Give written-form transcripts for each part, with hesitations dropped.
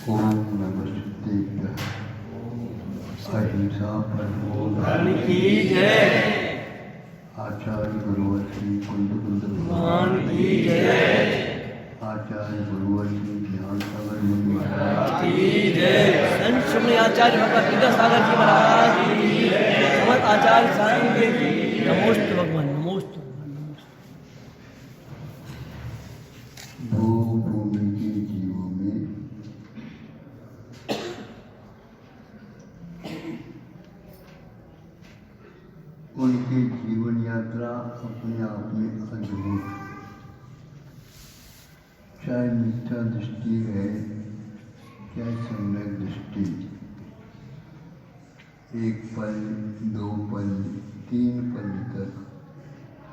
ओम नमः शिवाय। अहिंसा परमो धर्म की जय। आचार्य गुरुवर श्री कुंद भगवान की जय। आचार्य गुरुवर श्री ज्ञान सागर मुनि महाराज की जय। संत श्री आचार्य भगवत विद्यासागर जी महाराज की जय। समस्त आचार्य साईं की नमोस्तु भगवान, नमोस्तु भगवान, नमोस्तु। भूमि के जीवों में उनकी जीवन यात्रा अपने आप में अद्भुत, चाहे मिथ्या दृष्टि है चाहे सम्यक दृष्टि, एक पल, दो पल, तीन पल तक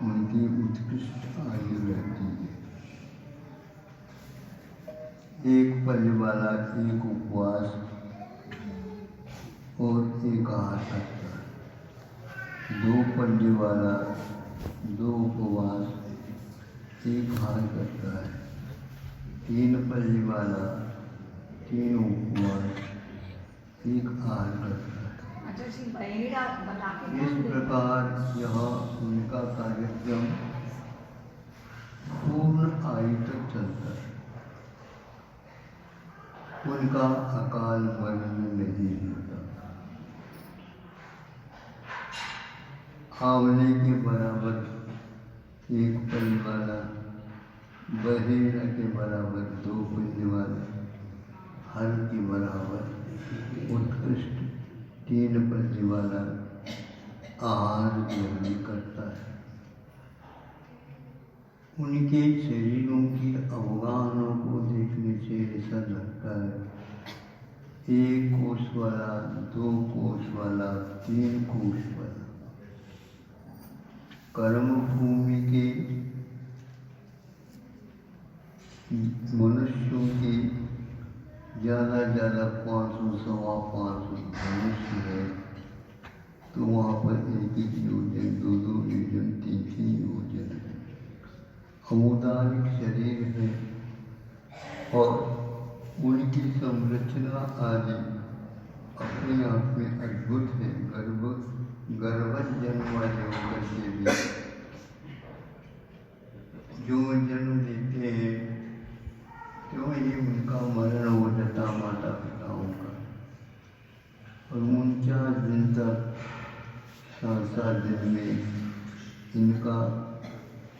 उनकी उत्कृष्ट आयु रहती है। एक पल वाला एक उपवास और एक आहार करता है, दो पल्ले वाला दो उपवास एक आहार करता है, तीन पल्ले वाला तीन उपवास एक आहार करता है। इस प्रकार यह उनका कार्यक्रम पूर्ण आयु तक चलता है। उनका अकाल मरण नहीं होता। आंवले के बराबर एक पल वाला, बहेड़ा के बराबर दो पल्ले वाला, हर के बराबर उत्कृष्ट तीन पल्ले वाला आहार ग्रहण करता है। उनके शरीरों की अवगाहनों को देखने से ऐसा लगता है एक कोष वाला, दो कोष वाला, तीन कोष वाला। कर्म भूमि के मनुष्यों के ज़्यादा 500 सवा 500 मनुष्य है, तो वहाँ पर एक योजन, दो योजन, तीन योजन है। सामुदायिक शरीर है और उनकी संरचना आदि अपने आप में अद्भुत है। गर्भवत जन्म वाले होकर के भी जो जन्म लेते हैं क्यों ही उनका मरण हो जाता माता पिताओं का, और 49 दिन तक 7 दिन में इनका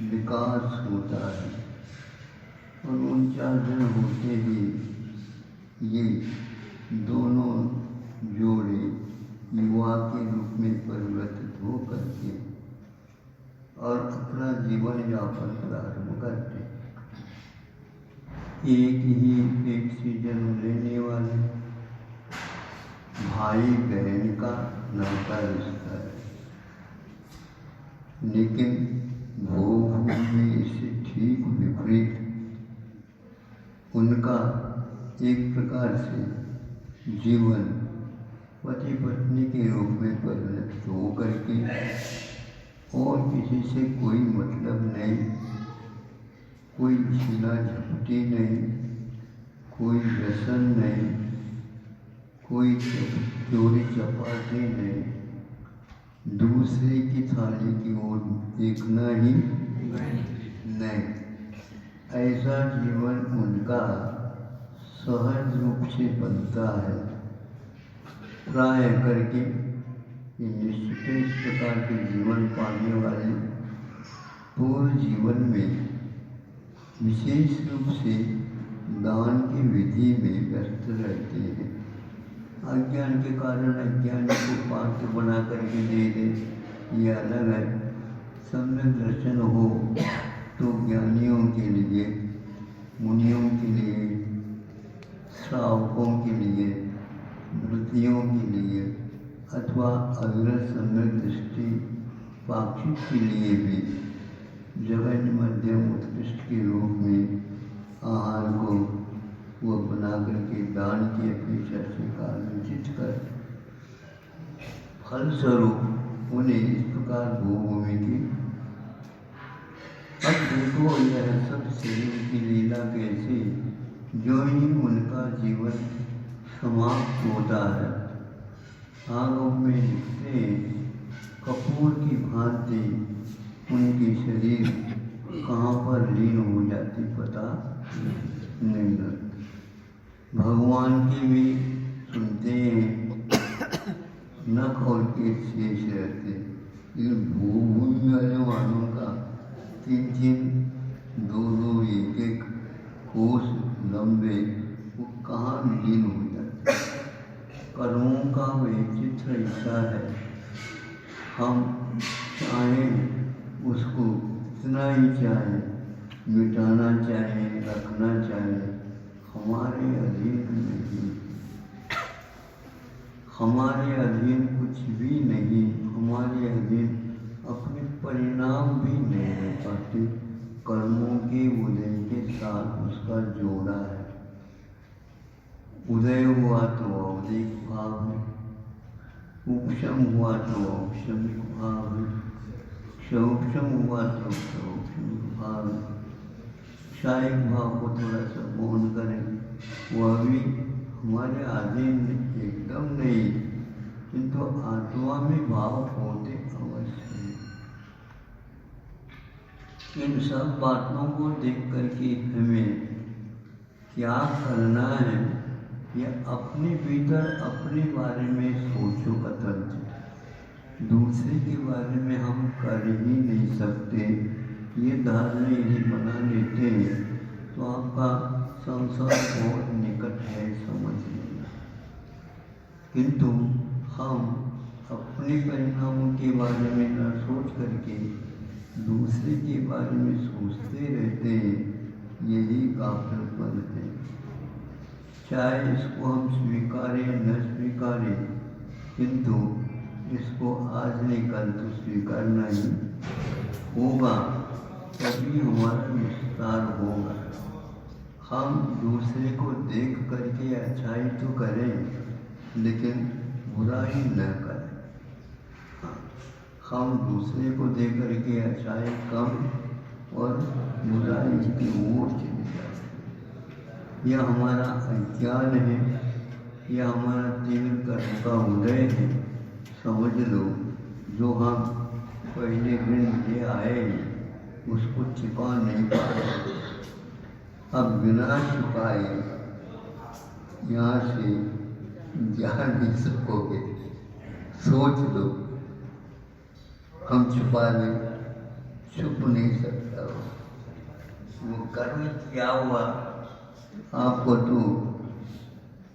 विकास होता है, और 49 दिन होते ही ये दोनों जोड़े युवा के रूप में परिवर्तित हो करके और अपना जीवन यापन प्रारंभ करते। एक ही पेट से जन्म लेने वाले भाई बहन का नाता रिश्ता है, लेकिन भूमि में इससे ठीक विपरीत उनका एक प्रकार से जीवन पति पत्नी के रूप में परिणत हो करके और किसी से कोई मतलब नहीं, कोई छीना झपटी नहीं, कोई व्यसन नहीं, कोई चोरी चपाटी नहीं, दूसरे की थाली की ओर देखना ही नहीं। ऐसा जीवन उनका सहज रूप से बनता है। प्राय करके निश्चित इस प्रकार के जीवन पाने वाले पूर्ण जीवन में विशेष रूप से दान की विधि में व्यस्त रहते हैं। अज्ञान के कारण अज्ञान को पात्र बना करके दे दे, ये अलग है। सम्यक दर्शन हो तो ज्ञानियों के लिए, मुनियों के लिए, श्रावकों के लिए, वृत्तियों के लिए अथवा अग्र सम्यक दृष्टि पाक्षिक के लिए भी जघन्य मध्यम उत्कृष्ट के रूप में आहार को वो बना करके दान की अपेक्षा से कार्योचित कर फलस्वरूप उन्हें इस प्रकार भूमि की। अब देखो यह सब शरीर की लीला कैसे, जो ही उनका जीवन समाप्त होता है। आगम में लिखते हैं, कपूर की भांति उनकी शरीर कहाँ पर लीन हो जाती पता नहीं लगता। भगवान की भी सुनते हैं, नख और केश शेष रहते, लेकिन भूमि वाले वालों का 3-3, 2-2, 1-1 कोस लंबे वो कहाँ लीन हो जाते। कर्मों का विचित्र हिस्सा है। हम चाहें उसको इतना ही चाहें, मिटाना चाहें, रखना चाहें, हमारे अधीन नहीं, हमारे अधीन कुछ भी नहीं, हमारे अधीन अपने परिणाम भी नहीं हो पाते। कर्मों के उदय के साथ उसका जोड़ा है। उदय हुआ तो औदिक भाव है, उपशम हुआ तो औपशमिक भाव है, क्षौपशम हुआ तो क्षौपशमिक भाव है। क्षायिक भाव को थोड़ा सा मौन करें, वह भी हमारे अधीन एकदम नहीं, किंतु आत्मा में भाव होते अवश्य हैं। इन सब बातों को देख करके हमें क्या करना है, यह अपने भीतर अपने बारे में सोचो कतन। दूसरे के बारे में हम कर ही नहीं सकते। ये धारणा यदि बना लेते हैं तो आपका संसार बहुत निकट है, समझ लेना। किंतु हम अपने परिणामों के बारे में न सोच करके दूसरे के बारे में सोचते रहते हैं, यही गाफिलपन है। चाहे इसको हम स्वीकारें न स्वीकारें, किंतु इसको आज नहीं कल तो स्वीकारना ही होगा, तभी हमारा विस्तार होगा। हम दूसरे को देख करके अच्छाई तो करें, लेकिन बुराई न करें। हम दूसरे को देख करके अच्छाई कम और बुराई की ओर चले जाते। यह हमारा अज्ञान है, यह हमारा तीव्र कर्म का उदय है। समझ लो, जो हम पहले दिन ले आए उसको छिपा नहीं पाए, अब बिना छुपाए यहाँ से जा नहीं सकोगे। सोच लो, हम छुपा लें, छुप नहीं सकता हो। वो कर्म क्या हुआ, आपको तो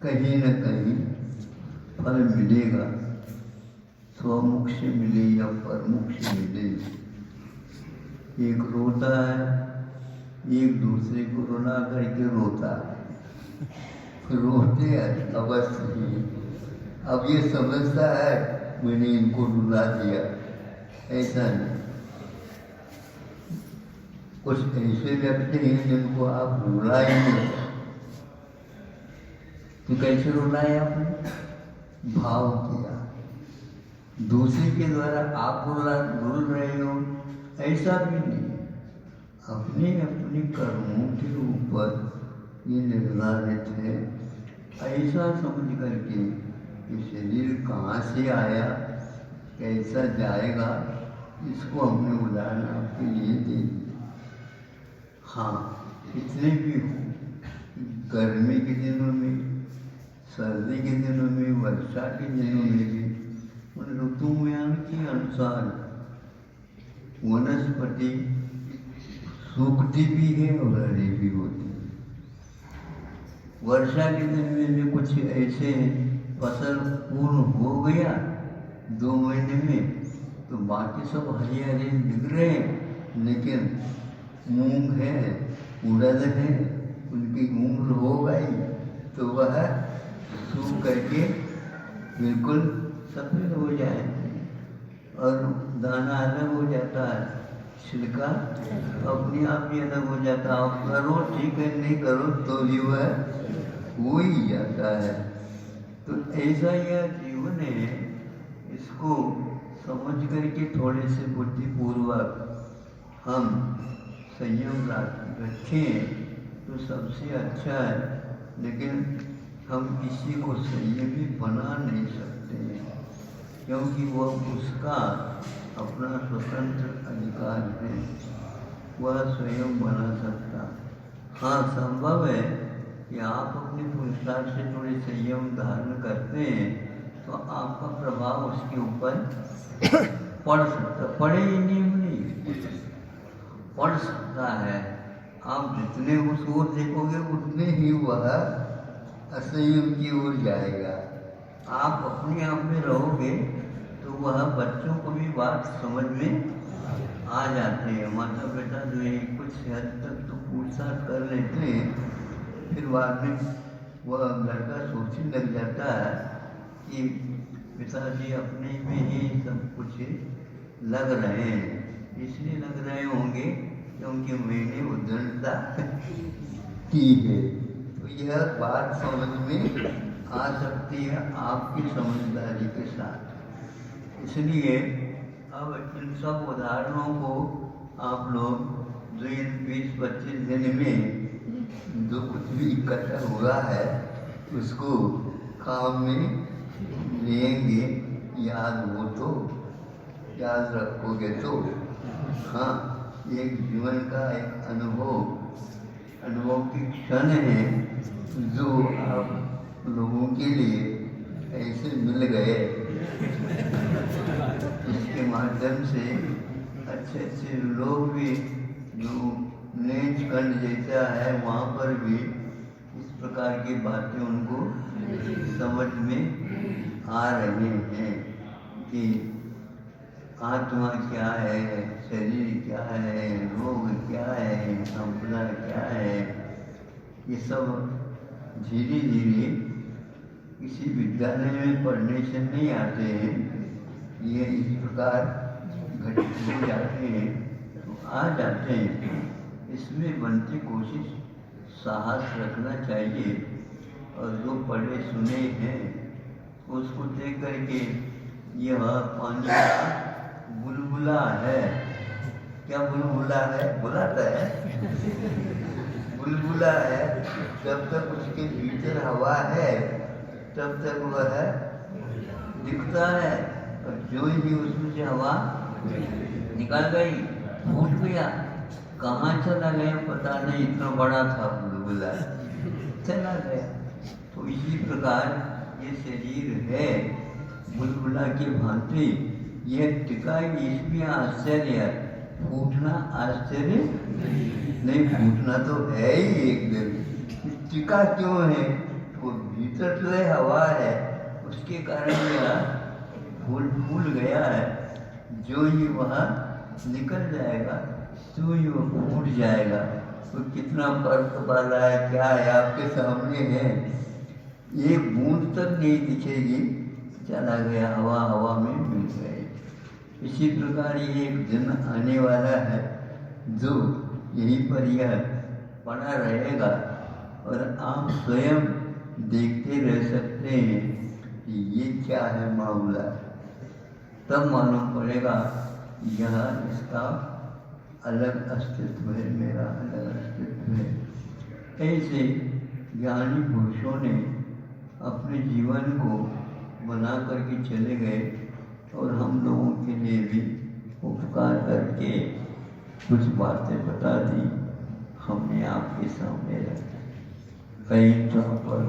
कहीं न कहीं फल मिलेगा, स्वमुख से मिले या परमुख से मिले। एक रोता है, एक दूसरे को रुला करके रोता है, रोते हैं अवश्य ही। अब ये समझता है मैंने इनको रुला दिया, ऐसा नहीं। कुछ ऐसे व्यक्ति हैं जिनको आप रुला ही नहीं, तो कैसे रुलाए आपने? भाव किया, दूसरे के द्वारा आप रुल रहे हो, ऐसा भी नहीं। अपने अपने कर्मों के ऊपर ये निर्धारित है। ऐसा समझ करके कि शरीर कहाँ से आया, कैसा जाएगा, इसको हमने उदाहरण आपके लिए दे दिया। हाँ, इतने भी हो, गर्मी के दिनों में, सर्दी के दिनों में, वर्षा के दिनों में भी उन ऋतुमान के अनुसार वनस्पति सूखती भी है और हरी भी होती है। वर्षा के दिन में कुछ ऐसे फसल पूर्ण हो गया 2 महीने में, तो बाकी सब हरे हरे दिख रहे हैं, लेकिन मूंग है, उड़द है, उनकी उम्र हो गई तो वह सूख करके बिल्कुल सफ़ेद हो जाएंगे और दाना अलग हो जाता है, छिलका अपने आप ही अलग हो जाता है। आप करो ठीक है, नहीं करो तो भी वह हो ही जाता है। तो ऐसा यह जीवन है, इसको समझ करके थोड़े से बुद्धिपूर्वक हम संयम रखें तो सबसे अच्छा है। लेकिन हम किसी को संयमी बना नहीं सकते हैं, क्योंकि वह उसका अपना स्वतंत्र अधिकार है, वह स्वयं बना सकता। हाँ, संभव है कि आप अपने पुरुषार्थ से थोड़े संयम धारण करते हैं तो आपका प्रभाव उसके ऊपर पड़ सकता, पड़े ही नहीं पड़ सकता है। आप जितने उस ओर देखोगे उतने ही वह असंयम की ओर जाएगा। आप अपने आप में रहोगे तो वह बच्चों को भी बात समझ में आ जाते हैं। माता पिता जो है कुछ हद तक तो पूछताछ कर लेते हैं, फिर बाद में वह लड़का सोचने लग जाता है कि पिताजी अपने में ही सब कुछ लग रहे हैं। इसलिए लग रहे होंगे क्योंकि मैंने उद्दंडता की है। तो यह बात समझ में आ सकती है आपकी समझदारी के साथ। इसलिए अब इन सब उदाहरणों को आप लोग जो इन 20-25 दिन में जो कुछ भी इकट्ठा हुआ है उसको काम में लेंगे, याद हो तो, याद रखोगे तो। हाँ, एक जीवन का एक अनुभव की क्षण है जो आप लोगों के लिए ऐसे मिल गए। इसके माध्यम से अच्छे लोग भी जो नेचखंड जैसा है वहाँ पर भी इस प्रकार की बातें उनको समझ में आ रही हैं कि आत्मा क्या है, शरीर क्या है, रोग क्या है, संपदा क्या है। ये सब धीरे धीरे किसी विद्यालय में पढ़ने से नहीं आते हैं, ये इस प्रकार घटित हो जाते हैं तो आ जाते हैं। इसमें बनती कोशिश साहस रखना चाहिए और जो पढ़े सुने हैं उसको देख करके यह पानी का बुलबुला है। क्या बुलबुला है? बुलाता है बुलबुला है। जब तक उसके भीतर हवा है तब तक वह दिखता है, और जो ही उसमें से हवा निकल गई, फूट गया, कहाँ चला गया पता नहीं, इतना बड़ा था बुलबुला, चला गया। तो इसी प्रकार ये शरीर है बुलबुला की भांति, यह टिका, इसमें आश्चर्य है। फूटना आश्चर्य नहीं, फूटना तो है ही एक दिन। टिका क्यों है? तो भीतर जो है हवा है, उसके कारण यह फूल गया है। जो ही वह निकल जाएगा तो ही वह फूट जाएगा। तो कितना फर्क वाला है, क्या है, आपके सामने है। एक बूंद तक नहीं दिखेगी, चला गया, हवा में मिल गए। इसी प्रकार ये एक दिन आने वाला है जो यहीं पर यह पड़ा रहेगा और आप स्वयं देखते रह सकते हैं कि ये क्या है मामला। तब मालूम पड़ेगा यह इसका अलग अस्तित्व है, मेरा अलग अस्तित्व है। ऐसे ज्ञानी पुरुषों ने अपने जीवन को बना करके चले गए और हम लोगों के लिए भी उपकार करके कुछ बातें बता दी, हमने आपके सामने रखी। कहीं पर